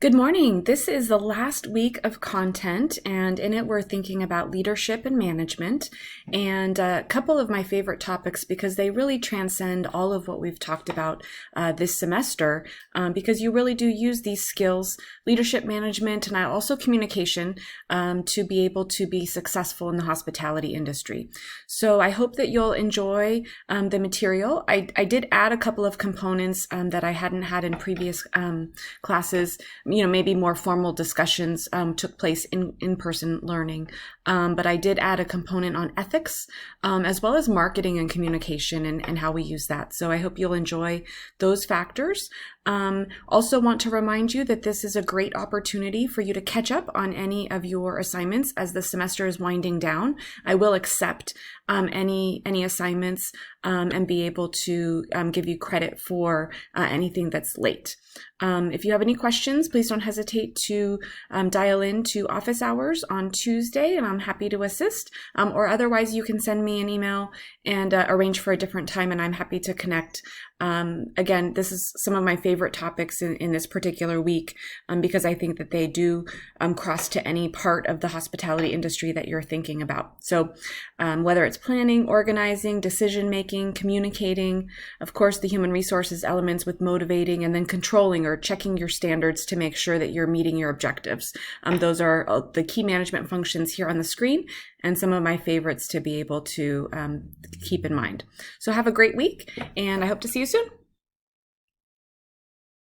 Good morning. This is the last week of content, and in it, we're thinking about leadership and management and a couple of my favorite topics because they really transcend all of what we've talked about this semester because you really do use these skills, leadership management, and also communication to be able to be successful in the hospitality industry. So I hope that you'll enjoy the material. I did add a couple of components that I hadn't had in previous classes. Maybe more formal discussions took place in in-person learning. But I did add a component on ethics, as well as marketing and communication and how we use that. So I hope you'll enjoy those factors. Also want to remind you that this is a great opportunity for you to catch up on any of your assignments as the semester is winding down. I will accept any assignments and be able to give you credit for anything that's late. If you have any questions, please don't hesitate to dial in to office hours on Tuesday, and I'm happy to assist. Or otherwise, you can send me an email and arrange for a different time, and I'm happy to connect. Again, this is some of my favorite topics in this particular week because I think that they do cross to any part of the hospitality industry that you're thinking about. So whether it's planning, organizing, decision-making, communicating, of course, the human resources elements with motivating and then controlling or checking your standards to make sure that you're meeting your objectives. Those are the key management functions here on the screen and some of my favorites to be able to keep in mind. So have a great week, and I hope to see you soon.